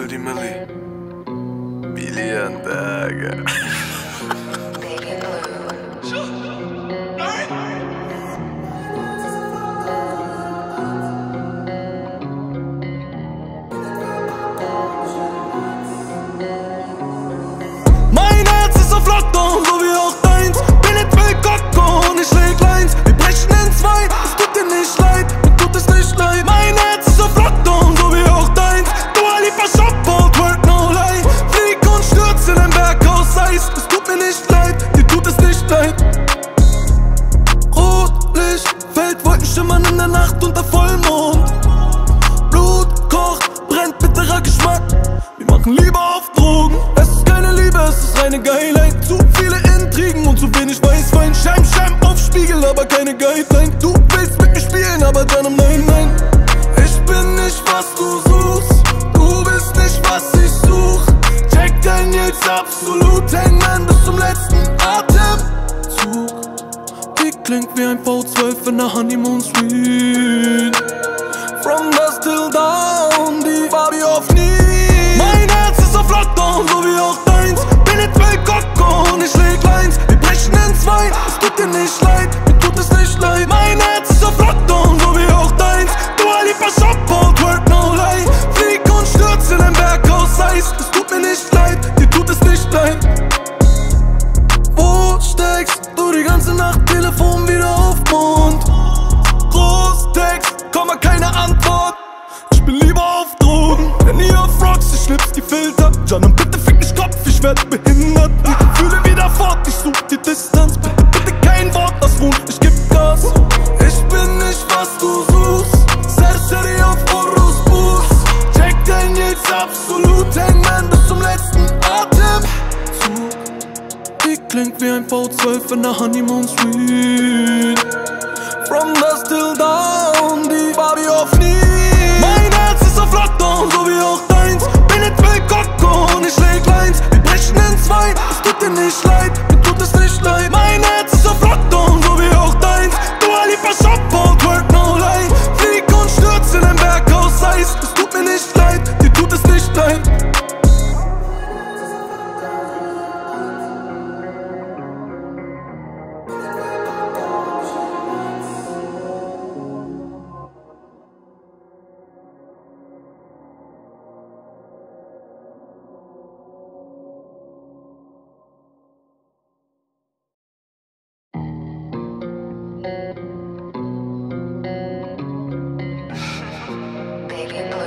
Milli Milli Billy and Dagger. Baby Blue. Mein Herz ist auf Lockdown, so wie auch deins. Bin jetzt will Kokko und ich leg Lines. Wir brechen in zwei, es tut dir nicht leid, mir tut es nicht leid. Mein Herz ist auf Lockdown, so wie auch deins. Dua Lipa Shop und work no lie. Flieg und stürz in ein Berghaus Eis. Es tut mir nicht leid, dir tut es nicht leid. Rotlicht, Feldwolken schimmern in der Nacht unter Vollmond. Blut kocht, brennt bitterer Geschmack. Wir machen Liebe auf Drogen. Es ist keine Liebe, es ist reine Geilheit. Zu viele Intrigen und zu wenig Weißwein. Scheim auf Spiegel, aber keine Guideline. Du willst mit mir spielen, aber dann nein, nein. Ich bin nicht, was du suchst. Du bist nicht, was ich such. Check dein jetzt absolut. Hangman bis zum letzten Atemzug. Die klingt wie ein V12 in der Honeymoon Suite. From dusk till dawn, die Barbie auf nie. Mein Herz ist auf Lockdown, so wie auch deins. Bin jetzt will Kokko und ich leg Lines. Wir brechen in zwei, es tut dir nicht leid, mir tut es nicht leid. Mein Herz ist auf Lockdown, so wie auch deins. Dua Lipa Shop und work no lie. Flieg und stürz in ein Berghaus Eis. Es tut mir nicht leid, dir tut es nicht leid. Wo steckst du die ganze Nacht? Telefon wieder auf Mond. Großtext, Komma, keine Antwort. Ich bin lieber auf Drogen, denn nie auf Rocks, ich schnips die Filter. Janam, bitte fick mich Kopf, ich werd behindert. Die Gefühle wieder fort, ich such die Distanz. Bitte kein Wort, das wohnt, ich geb Gas. Ich bin nicht, was du suchst. Serseri auf Horus Bus. Check dein jetzt absolut. Hangman bis zum letzten Atemzug. Die klingt wie ein V12 in der Honeymoon Suite. From dusk till dawn, die Barbie auf nie. Mein Herz ist auf Lockdown, so wie auch deins. Bin jetzt will Kokko und ich leg Lines. Wir brechen in zwei, es tut dir nicht leid, mir tut es nicht leid. Mein Herz ist auf Lockdown, so wie auch deins. Dua Lipa Shop und work no lie. Flieg und stürz in ein Berghaus Eis. Es tut mir nicht leid, dir tut es nicht leid. Baby Blue.